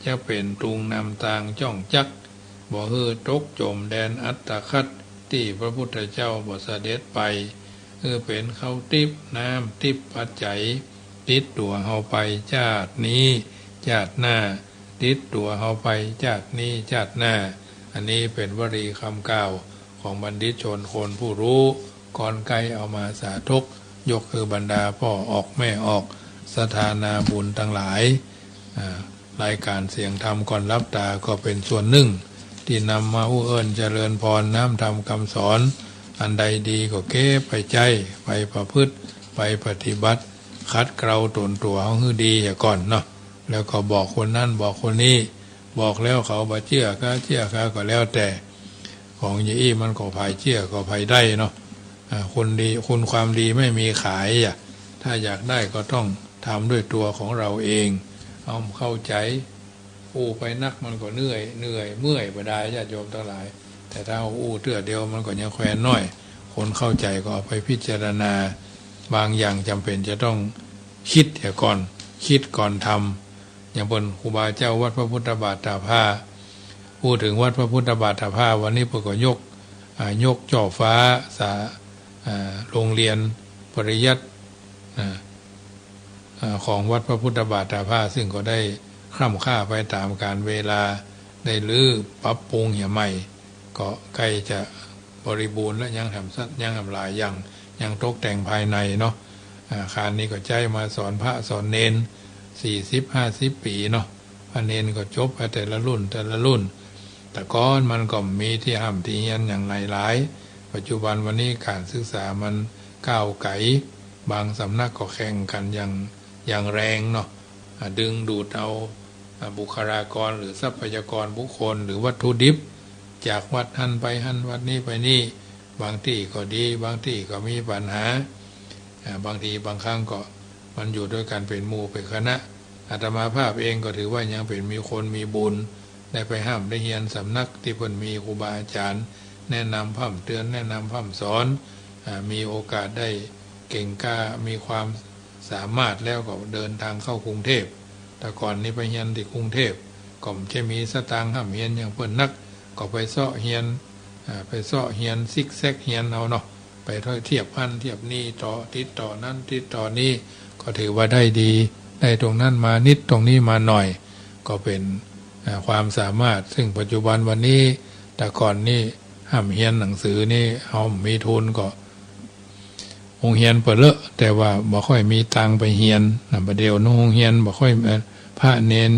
จะเป็นตรุงนำทางจ้องจักบ่ฮือตกจมแดนอัตตคัดที่พระพุทธเจ้าบ่เสด็จไปเป็นข้าวทิพน้ำทิพปัจจัยติดตัวเฮาไปชาตินี้ชาติหน้าติดตัวเฮาไปชาตินี้ชาติหน้าอันนี้เป็นวลีคำกล่าวของบัณฑิตชนคนผู้รู้ก่อนไกลเอามาสาธกยกคือบรรดาพ่อออกแม่ออกสถานาบุญทั้งหลายรายการเสียงธรรมก่อนรับตาก็เป็นส่วนหนึ่งที่นำมาเอิ้นเจริญพรน้ำธรรมคำสอนอันใดดีก็เก็บไปใจไปประพฤติไปปฏิบัติคัดเกลาตนตัวเขาให้ดีอย่าก่อนเนาะแล้วก็บอกคนนั้นบอกคนนี้บอกแล้วเขาบ่เชื่อก็เชื่อก็แล้วแต่ของอย่างอี้มันก็ภัยเชื่อก็ภัยได้เนาะคนดีคุณความดีไม่มีขายถ้าอยากได้ก็ต้อง ทำด้วยตัวของเราเองเอาเข้าใจอู้ไปนักมันก็เหนื่อยเมื่อยบ่ได้ญาติโยมทั้งหลายแต่ถ้าอู้เตื้อเดียวมันก็ยังแควนน้อยคนเข้าใจก็เอาไปพิจารณาบางอย่างจำเป็นจะต้องคิดเดี๋ยวก่อนคิดก่อนทำอย่างบนครูบาเจ้าวัดพระพุทธบาทตาผ้าพูดถึงวัดพระพุทธบาทตาผ้าวันนี้เพื่อก็ยกจ่อฟ้าโรงเรียนปริยัติของวัดพระพุทธบาทตาผ้าซึ่งก็ได้คร่ำค่าไปตามการเวลาได้ลื้อปรับปรุงใหม่ก็ใกล้จะบริบูรณ์และยังทำลายยังตกแต่งภายในเนาะอาคารนี้ก็ใจมาสอนพระสอนเนน40-50 ปีเนาะพระเนนก็จบไปแต่ละรุ่นแต่ก้อนมันก็มีที่ห้ามที่เฮียนอย่างหลายปัจจุบันวันนี้การศึกษามันก้าวไกลบางสำนักก็แข่งกันอย่างแรงเนาะดึงดูดเอาบุคลากรหรือทรัพยากรบุคคลหรือวัตถุดิบจากวัดหันไปหันวัดนี้ไปนี่บางที่ก็ดีบางที่ก็มีปัญหาบางทีบางครั้งก็มันอยู่ด้วยกันเป็นหมู่เป็นคณะอาตมาภาพเองก็ถือว่ายังเป็นมีคนมีบุญได้ไปห้ามได้เฮียนสำนักที่เพิ่นมีครูบาอาจารย์แนะนำพร่ำเตือนแนะนำพร่ำสอนมีโอกาสได้เก่งกล้ามีความสามารถแล้วก็เดินทางเข้ากรุงเทพแต่ก่อนนี้ไปเฮียนที่กรุงเทพก็ไม่ใช่มีสตางค์ห้ามเฮียนอย่างเพิ่นนักก็ไปเสาะเฮียนซิกแซกเฮียนเอาเนาะไปเทียบพันเทียบนี่ต่อติดต่อนั้นติดต่อนี้ก็ถือว่าได้ดีได้ตรงนั้นมานิดตรงนี้มาหน่อยก็เป็นความสามารถซึ่งปัจจุบันวันนี้แต่ก่อนนี่ห้ามเฮียนหนังสือนี่เอามีทุนก็โรงเรียนเปิดเลอะแต่ว่าบ่ค่อยมีตังไปเฮียนประเดี๋ยวโรงเรียนบ่ค่อยพระเนน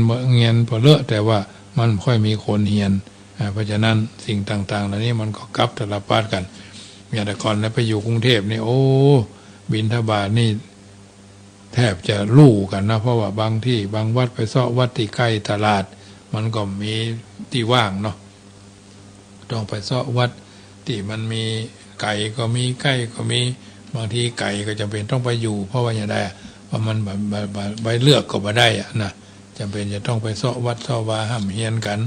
บ่เฮียนเปิดเลอะแต่ว่ามันค่อยมีคนเฮียนเพราะฉะนั้นสิ่งต่างๆเหล่านี้มันก็กลับตลปัดกันอย่างแต่ก่อนแล้วไปอยู่กรุงเทพนี่โอ้บิณฑบาตนี่แทบจะลู่กันนะเพราะว่าบางที่บางวัดไปเสาะวัดที่ใกล้ตลาดมันก็มีที่ว่างเนาะต้องไปเสาะวัดที่มันมีไก่ก็มีไก่ก็มีบางทีไก่ก็จำเป็นต้องไปอยู่เพราะว่าอย่างไรเพราะมันใบเลือกก็บ่ได้อะนะจำเป็นจะต้องไปเสาะวัดเสาะวาห้ามเฮียนกัน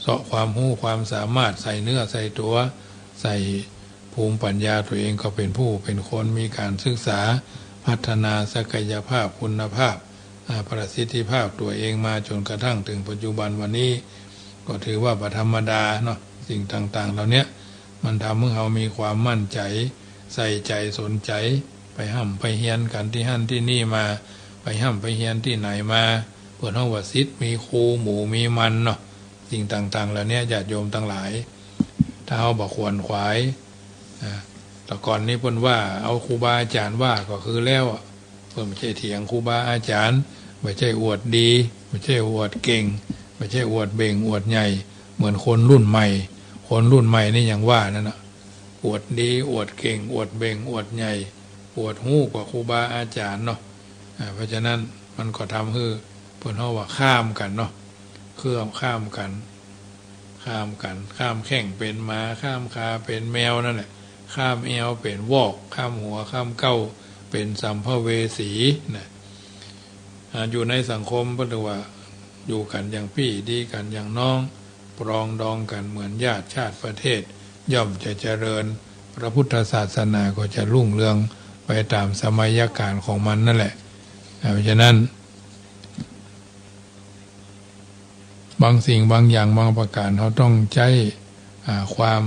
เสาะความรู้ความสามารถใส่เนื้อใส่ตัวใส่ภูมิปัญญาตัวเองก็เป็นผู้เป็นคนมีการศึกษาพัฒนาศักยภาพคุณภาพประสิทธิภาพตัวเองมาจนกระทั่งถึงปัจจุบันวันนี้ก็ถือว่าธรรมดาเนาะสิ่งต่างๆเหล่านี้มันทำให้เรามีความมั่นใจใส่ใจสนใจไปห้ำไปเฮียนกันที่หั่นที่นี่มาไปห้ำไปเฮียนที่ไหนมาเปิดห้องวัดศิษย์มีครูหมูมีมันเนาะสิ่งต่างๆเหล่านี้ญาติโยมทั้งหลายถ้าเอาบอกควรขวายแต่ก่อนนี้เพิ่นว่าเอาครูบาอาจารย์ว่าก็คือแล้วเพิ่นไม่ใช่เถียงครูบาอาจารย์ไม่ใช่อวดดีไม่ใช่อวดเก่งไม่ใช่อวดเบ่งอวดใหญ่เหมือนคนรุ่นใหม่นี่อย่างว่านั่นนะอวดดีอวดเก่งอวดเบ่งอวดใหญ่อวดหู้กว่าครูบาอาจารย์เนาะเพราะฉะนั้นมันก็ทำให้เพิ่นเฮาว่าข้ามกันเนาะข้ามแข่งเป็นม้าข้ามคาเป็นแมวนั่นแหละข้ามเอวเป็นวอกข้ามหัวข้ามเก้าเป็นสัมภเวสีนะอยู่ในสังคมก็ถือว่าอยู่กันอย่างพี่ดีกันอย่างน้องปรองดองกันเหมือนญาติชาติประเทศย่อมจะเจริญพระพุทธศาสนาก็จะรุ่งเรืองไปตามสมัยกาลของมันนั่นแหละเพราะฉะนั้นบางสิ่งบางอย่างบางประการเขาต้องใช้ความ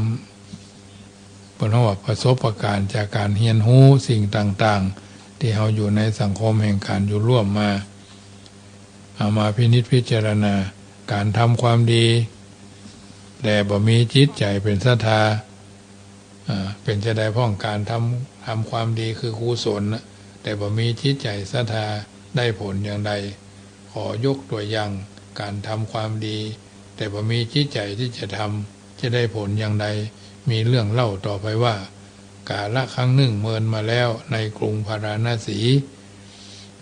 ประสบการณ์จากการเรียนรู้สิ่งต่างๆที่เขาอยู่ในสังคมแห่งการอยู่ร่วมมาเอามาพินิจพิจารณาการทำความดีแต่บ่มีจิตใจเป็นศรัทธาเป็นจะได้พ้องการทำความดีคือกุศลแต่บ่มีจิตใจศรัทธาได้ผลอย่างใดขอยกตัวอย่างการทำความดีแต่บ่มีจิตใจที่จะทำจะได้ผลอย่างใดมีเรื่องเล่าต่อไปว่ากาลครั้งหนึ่งเมินมาแล้วในกรุงพาราณสี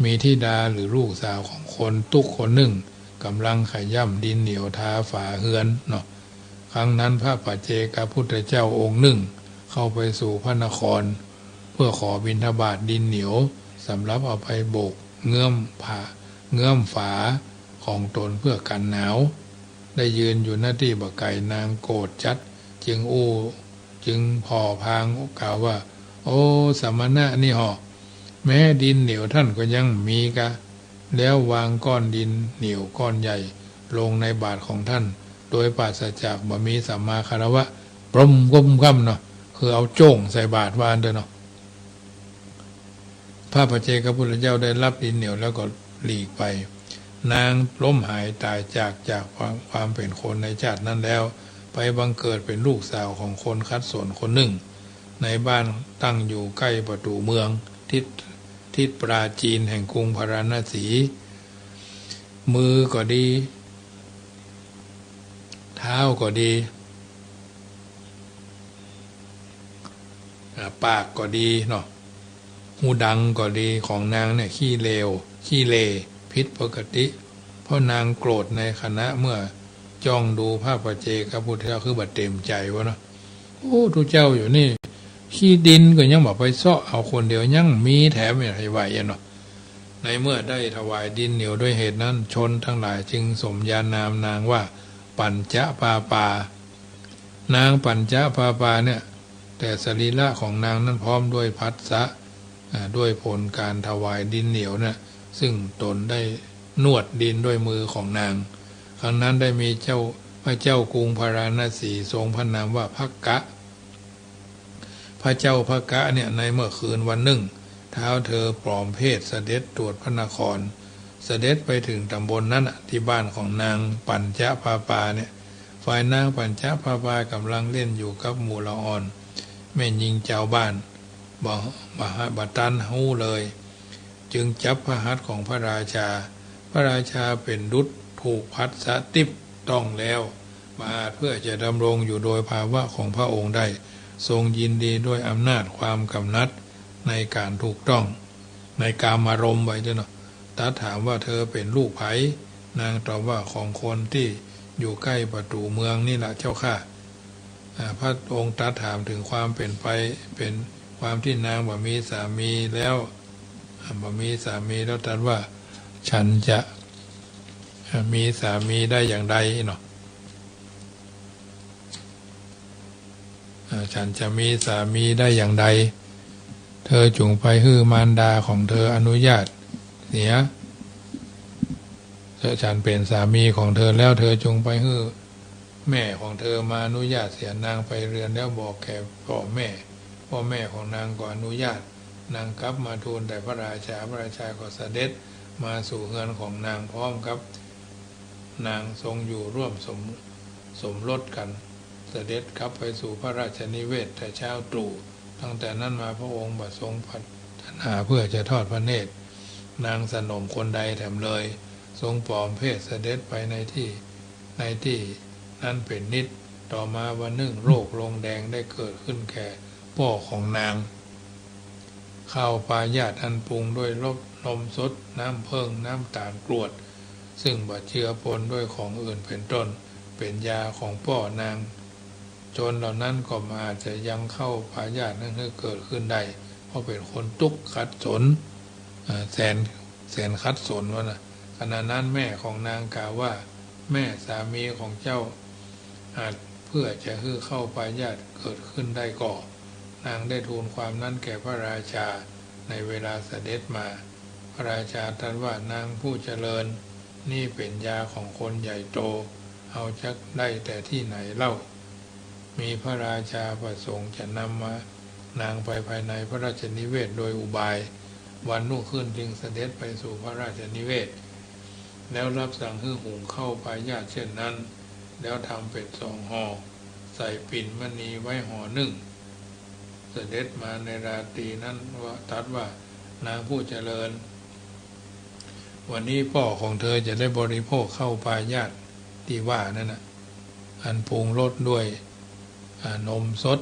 มีธิดาหรือลูกสาวของคนทุกคนหนึ่งกำลังขย่ำดินเหนียวทาฝาเฮือนเนาะครั้งนั้นพระปัจเจกพุทธเจ้าองค์หนึ่งเข้าไปสู่พระนคร เพื่อขอบิณฑบาตดินเหนียวสำหรับเอาไปโบกเงื่อมฝาของตนเพื่อกันหนาวได้ยืนอยู่หน้าที่บ่ไก่นางโกรธจัดจึงพอพางกล่าวว่าโอ้สมณะนี่หอแม้ดินเหนียวท่านก็ยังมีกะแล้ววางก้อนดินเหนียวก้อนใหญ่ลงในบาทของท่านโดยปราศจากบ่มีสัมมาคารวะปรมก้มค่ำเนาะคือเอาโจ้งใส่บาทวานเด้อเนาะพระปัจเจกพุทธเจ้าได้รับดินเหนียวแล้วก็หลีกไปนางล้มหายตายจากความเป็นคนในชาตินั้นแล้วไปบังเกิดเป็นลูกสาวของคนคัดสนคนหนึ่งในบ้านตั้งอยู่ใกล้ประตูเมืองทิศปราจีนแห่งกรุงพาราณสี มือก็ดีเท้าก็ดีปากก็ดีเนาะหูดังก็ดีของนางเนี่ยขี้เลพิษปกติเพราะนางโกรธในคณะเมื่อจ้องดูพระปัจเจกพุทธเจ้าคือบัดเต็มใจวะเนาะโอ้ทุกเจ้าอยู่นี่ขี้ดินก็ยังบอกไปเซาะเอาคนเดียวยังมีแถมไม่ไหวเนาะในเมื่อได้ถวายดินเหนียวด้วยเหตุนั้นชนทั้งหลายจึงสมญานามนางว่าปัญจปาปานางปัญจปาปาเนี่ยแต่สรีระของนางนั้นพร้อมด้วยภัสสะด้วยผลการถวายดินเหนียวนะซึ่งตนได้นวดดินด้วยมือของนางครั้งนั้นได้มีพระเจ้ากรุงพาราณสีทรงพระนามว่าภักกะพระเจ้าภักกะเนี่ยในเมื่อคืนวันหนึ่งเท้าเธอปลอมเพศเสด็จตรวจพระนครเสด็จไปถึงตำบลนั้นที่บ้านของนางปัญจปาปาเนี่ยฝ่ายนางปัญจปาปากำลังเล่นอยู่กับหมู่ละอ่อนแม่ยิงเจ้าบ้านบัตันหูเลยจึงจับพระหัตถ์ของพระราชาเป็นดุจถูกพัดสะติบต้องแล้วมาเพื่อจะดำรงอยู่โดยภาวะของพระองค์ได้ทรงยินดีด้วยอำนาจความกำนัดในการถูกต้องในการมารมไว้ด้วยเนาะตรัสถามว่าเธอเป็นลูกไผนางตอบว่าของคนที่อยู่ใกล้ประตูเมืองนี่แหละเจ้าค่ะพระองค์ตรัสถามถึงความเป็นไปเป็นความที่นางบ่มีสามีแล้วตรัสว่าฉันจะมีสามีได้อย่างใดเนาะฉันจะมีสามีได้อย่างใดเธอจงไปฮื้อมารดาของเธออนุญาตเสียฉันเป็นสามีของเธอแล้วเธอจงไปฮื้อแม่ของเธอมาอนุญาตเสียนางไปเรือนแล้วบอกแก่พ่อแม่ของนางก็อนุญาตนางกลับมาทูลแต่พระราชาก็เสด็จมาสู่เรือนของนางพร้อมกับนางทรงอยู่ร่วมสมรสกันเสด็จกลับไปสู่พระราชนิเวศแต่เช้าตรู่ตั้งแต่นั้นมาพระองค์บัดทรงพัฒนาเพื่อจะทอดพระเนตรนางสนมคนใดแถมเลยทรงปลอมเพศเสด็จไปในที่นั้นเป็นนิดต่อมาวันหนึ่งโรคลงแดงได้เกิดขึ้นแก่พ่อของนางข้าวปลายาตอันปรุงด้วยนมสดน้ำเพิงน้ำตาลกรวดซึ่งบ่เจือปนด้วยของอื่นเป็นต้นเป็นยาของพ่อนางจนเหล่านั้นก็มาจะยังเข้าปลายาตนั้นให้เกิดขึ้นได้เพราะเป็นคนตุกขัดสนแสนขัดสนวะนะขณะนั้นแม่ของนางกล่าวว่าแม่สามีของเจ้าอาจเพื่อจะฮื้อเข้าปลายาตเกิดขึ้นได้ก่อนางได้ทูลความนั้นแก่พระราชาในเวลาเสด็จมาพระราชาตรัสว่านางผู้เจริญนี่เป็นยาของคนใหญ่โตเอาจักได้แต่ที่ไหนเล่ามีพระราชาประสงค์จะนำมานางไปภายในพระราชนิเวศโดยอุบายวันรุ่งขึ้นจึงเสด็จไปสู่พระราชนิเวศแล้วรับสั่งให้หุงเข้าปลายาตเช่นนั้นแล้วทำเป็ด2 ห่อใส่ปิ่นมณีไว้ห่อหนึ่งเสด็จมาในราตรีนั้นว่าตรัสว่านางผู้เจริญวันนี้พ่อของเธอจะได้บริโภคเข้าปลายาตที่ว่านั่นนะอันปรุงรสด้วยนมสด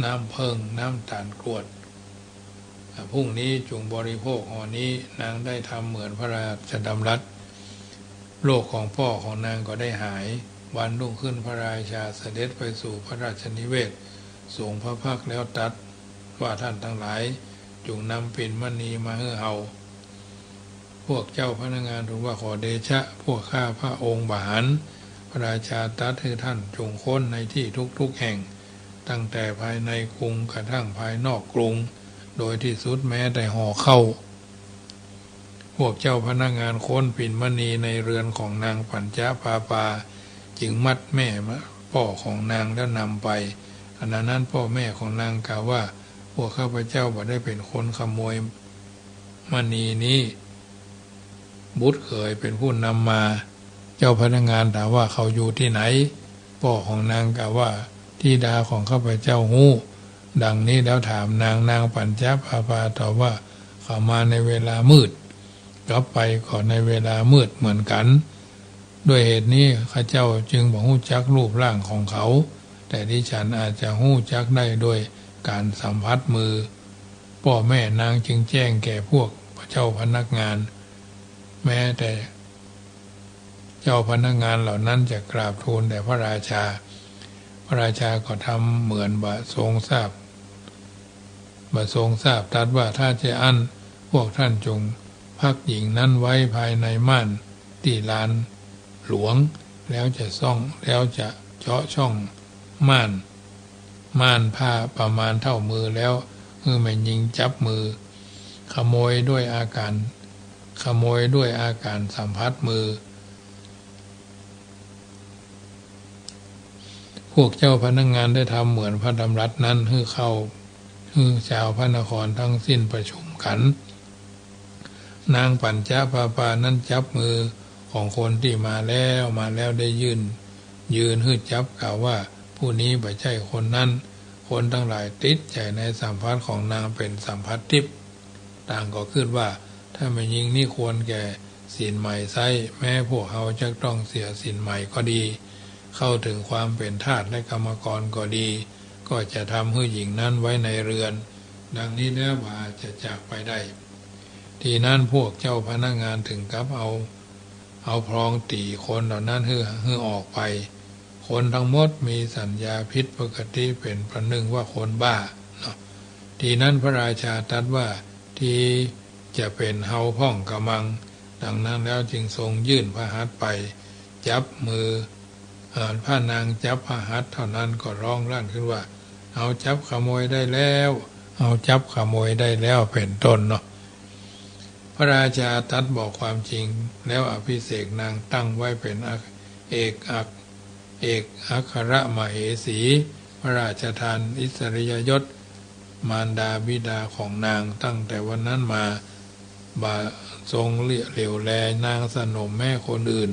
น้ำเพิงน้ำตาลกรวดพรุ่งนี้จงบริโภคห่อนี้นางได้ทำเหมือนพระราชดำรัสโรคของพ่อของนางก็ได้หายวันรุ่งขึ้นพระราชาเสด็จไปสู่พระราชนิเวศทรงพระพักแล้วตรัส ว่าท่านทั้งหลายจงนำปิ่นมณีมาให้เฮาพวกเจ้าพนักงานทูลว่าขอเดชะพวกข้าพระองค์บาลพระราชาตรัสให้ท่านจงค้นในที่ทุกแห่งตั้งแต่ภายในกรุงกระทั่งภายนอกกรุงโดยที่สุดแม้แต่ห่อเข้าพวกเจ้าพนักงานค้นปิ่นมณีในเรือนของนางปัญจปาปาจึงมัดแม่พ่อของนางแล้วนำไปขณะนั้นพ่อแม่ของนางกล่าวว่าพวกข้าพเจ้าบ่ได้เป็นคนขโมยมณีนี้บุตรเขยเป็นผู้นำมาเจ้าพนักงานถามว่าเขาอยู่ที่ไหนพ่อของนางกล่าวว่าที่ดาของข้าพเจ้าฮู้ดังนี้แล้วถามนางปัญจปาปาตอบว่าเขามาในเวลามืดกลับไปก็ในเวลามืดเหมือนกันด้วยเหตุนี้ข้าเจ้าจึงบ่ฮู้จักรูปร่างของเขาแต่ดิฉันอาจจะฮู้จักได้โดยการสัมผัสมือพ่อแม่นางจึงแจ้งแก่พวกเจ้าพนักงานแม้แต่เจ้าพนักงานเหล่านั้นจะกราบทูลแด่พระราชาพระราชาก็ทำเหมือนทรงทราบตรัสว่าถ้าจะอั้นพวกท่านจงพักหญิงนั้นไว้ภายในม่านที่ลานหลวงแล้วจะเจาะช่องม่านผ้าประมาณเท่ามือแล้วแม่หญิงจับมือขโมยด้วยอาการสัมผัสมือพวกเจ้าพนักงานได้ทำเหมือนพระดำรัสนั้นให้ชาวพระนครทั้งสิ้นประชุมกันนางปัญจปาปานั้นจับมือของคนที่มาแล้วได้ยืนให้จับกล่าวว่าผู้นี้ไม่ใช่คนนั้นคนทั้งหลายติดใจในสัมผัสของนางเป็นสัมผัสทิพย์ต่างก็คิดว่าถ้าไม่ยิงนี่ควรแก่ศีลใหม่ไซแม้พวกเขาจะต้องเสียศีลใหม่ก็ดีเข้าถึงความเป็นทาสและกรรมกรก็ดีก็จะทำให้หญิงนั้นไว้ในเรือนดังนี้แล้วว่าจะจากไปได้ทีนั้นพวกเจ้าพนักงานถึงกับเอาพลองตีคนเหล่านั้นให้ออกไปคนทั้งหมดมีสัญญาพิษปกติเป็นประหนึ่งว่าคนบ้าเนาะทีนั้นพระราชาตรัสว่าที่จะเป็นเฮาพ่องกะมังดังนั้นแล้วจึงทรงยื่นพระหัตถ์ไปจับมือพระนางจับพระหัตถ์เท่านั้นก็ร้องลั่นขึ้นว่าเอาจับขโมยได้แล้วเป็นต้นเนาะพระราชาตรัสบอกความจริงแล้วอภิเษกนางตั้งไว้เป็นเอกอัครมเหสีพระราชทานอิสริยยศมารดาบิดาของนางตั้งแต่วันนั้นมาทรงเหลียวแลนางสนมแม่คนอื่น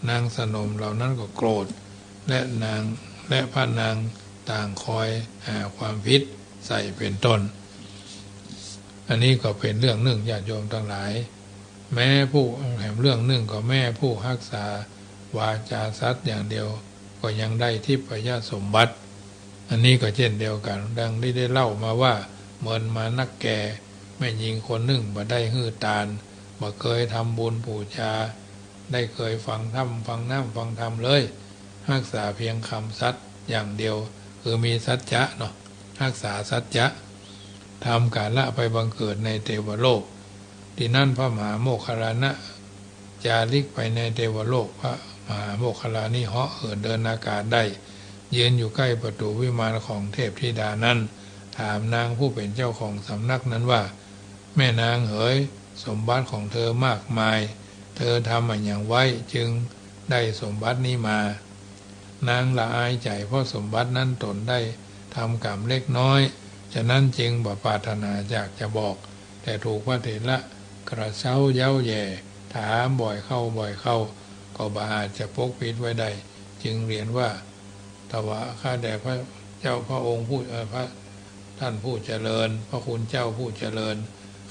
นางสนมเหล่านั้นก็โกรธและพระนางต่างคอยหาความผิดใส่เป็นต้นอันนี้ก็เป็นเรื่องหนึ่งญาติโยมทั้งหลายแม้ผู้แห่งเรื่องหนึ่งก็แม่ผู้รักษาวาจาสัตย์อย่างเดียวก็ยังได้ทิพยสมบัติอันนี้ก็เช่นเดียวกันดังที่ได้เล่ามาว่าเมินมานักแก่แม่หญิงคนหนึ่งบ่ได้ฮื้อตาลบ่เคยทำบุญปูชาได้เคยฟังธรรมเลยรักษาเพียงคำสัตย์อย่างเดียวคือมีสัจจะเนาะรักษาสัจจะทำกาละไปบังเกิดในเทวโลกที่นั่นพระมหาโมคคัลลานะจาริกไปในเทวโลกพระมหาโมคคัลลานี่เหาะเหินเดินอากาศได้ยืนอยู่ใกล้ประตูวิมานของเทพธิดานั้นถามนางผู้เป็นเจ้าของสำนักนั้นว่าแม่นางเอ๋ยสมบัติของเธอมากมายเธอทำอย่างไว้จึงได้สมบัตินี้มานางละอายใจเพราะสมบัตินั้นตนได้ทำกรรมเล็กน้อยฉะนั้นจึงบ่ปรารถนาอยากจะบอกแต่ถูกพระเถระกระเช้าเย้าแย่ถามบ่อยเข้าก็บ่อาจจะปกปิดไว้ได้จึงเรียนว่าถวายข้าแด่พระเจ้าพระองค์ผู้พระท่านผู้เจริญพระคุณเจ้าผู้เจริญ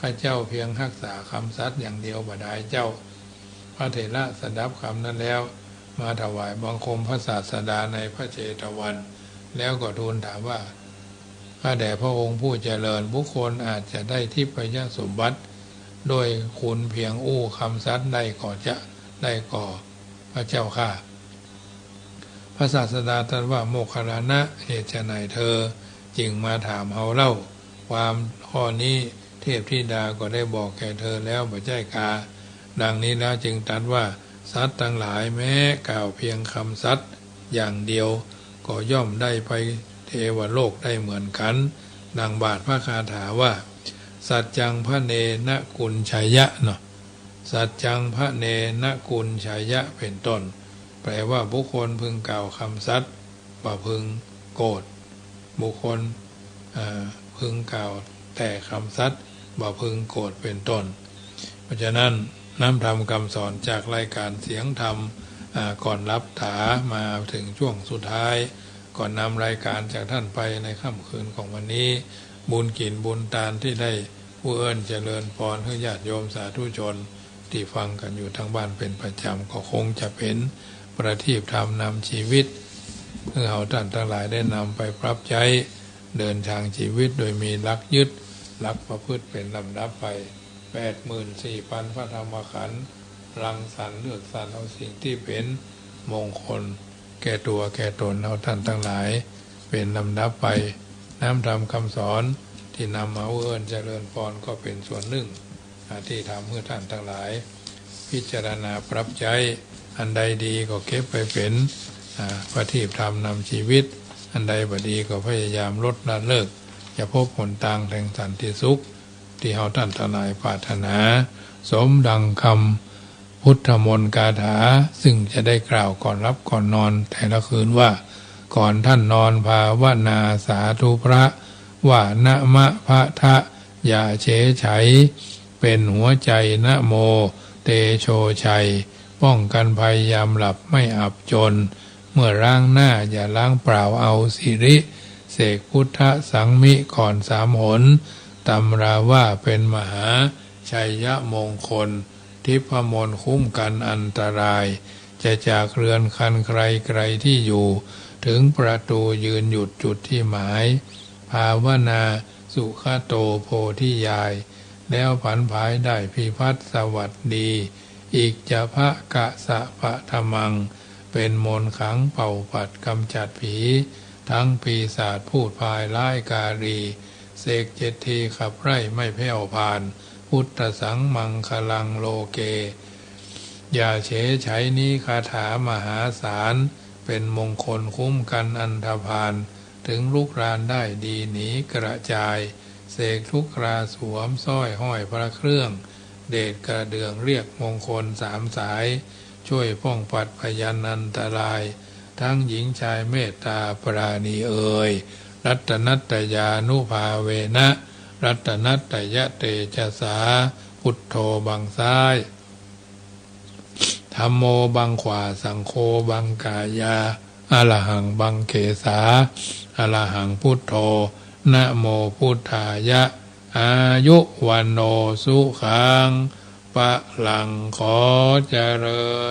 ข้าเจ้าเพียงรักษาคำสัตย์อย่างเดียวบ่ได้เจ้าพระเถระสดับคำนั้นแล้วมาถวายบังคมพระศาสดาในพระเจตวันแล้วก็ทูลถามว่าข้าแด่พระองค์ผู้เจริญบุคคลอาจจะได้ทิพยสมบัติโดยคุณเพียงคำสัตย์ได้ก่อพระเจ้าข้าพระศาสดาตรัสว่าโมคคัลลานะเหตุไฉนเธอจึงมาถามเฮาเล่าค ความข้อนี้เทพธิดาก็ได้บอกแก่เธอแล้วบ่ใช่กาดังนี้แล้วจึงตรัสว่าสัตว์ทั้งหลายแม้กล่าวเพียงคำสัตย์อย่างเดียวก็ย่อมได้ไปเทวโลกได้เหมือนกันดังบาทพระคาถาว่าสัจจังพระเนนกุลชัยยะเนาะสัจจังพระเนนกุลชัยยะเป็นต้นแปลว่าบุคคลพึงกล่าวคำสัตย์บ่พึงโกรธบุคคลพึงกล่าวแต่คำสัตย์บ่พึงโกรธเป็นต้นเพราะฉะนั้นน้ำธรรมคำสอนจากรายการเสียงธรรมก่อนรับถามาถึงช่วงสุดท้ายก่อนนำรายการจากท่านไปในค่ำคืนของวันนี้บุญกินบุญทานที่ได้ผู้เอิ้นเจริญพรให้ญาติโยมสาธุชนที่ฟังกันอยู่ทั้งบ้านเป็นประจำก็คงจะเป็นประทีปธรรมนำชีวิตเพื่อเอาท่านทั้งหลายได้นำไปปรับใช้เดินทางชีวิตโดยมีหลักยึดหลักประพฤติเป็นลำดับไป 84,000 พระธรรมขันธ์รังสรรค์เลือกสรรเอาสิ่งที่เป็นมงคลแก่ตัวแก่ตนเอาท่านทั้งหลายเป็นลำดับไปน้ำธรรมคำสอนที่นำมาเอื้อนเจริญพรก็เป็นส่วนหนึ่งที่ทำเพื่อท่านทั้งหลายพิจารณาปรับใจอันใดดีก็เก็บไปเป็นประทีปธรรมนำชีวิตอันใดบ่ดีก็พยายามลดละเลิกจะพบหนทางแห่งสันติสุขที่เฮาท่านทั้งหลายปรารถนาสมดังคำพุทธมนต์คาถาซึ่งจะได้กล่าวก่อนรับก่อนนอนแต่ละคืนว่าก่อนท่านนอนภาวนาสาธุพระว่านะมะพะทะอย่าเฉยไฉเป็นหัวใจนะโมเตโชชัยป้องกันภัยยามหลับไม่อับจนเมื่อล้างหน้าอย่าล้างเปล่าเอาสิริเสกพุทธสังมิก่อน3 หนตำราว่าเป็นมหาชัยยะมงคลทิพมนต์คุ้มกันอันตรายจะจากเรือนคันใครที่อยู่ถึงประตูยืนหยุดจุดที่หมายภาวนาสุขโตโพธิยายแล้วผันผายได้พิพัฒน์สวัสดีอีกจะพระกะสะพะธมังเป็นมนต์ขังเป่าปัดกำจัดผีทั้งปีศาจพูดพายร้ายการีเสก7 ทีขับไล่ไม่แผ่วพานพุทธสังมังคลังโลเกอย่าเฉยไฉนี้คาถามหาศาลเป็นมงคลคุ้มกันอันธพาลถึงลุกรานได้ดีหนีกระจายเสกทุกราสวมสร้อยห้อยพระเครื่องเดชกระเดืองเรียกมงคล3 สายช่วยป้องปัดพยันอันตรายทั้งหญิงชายเมตตาปราณีเอ่ยรัตนัตตยานุภาเวนะรัตนัตตยะเตชะสาพุทโธบังซ้ายธัมโมบังขวาสังโฆบังกายาอะระหังบังเขสาอะระหังพุทโธนะโมพุทธายะอายุวันโนสุขังปะลังขอเจริญ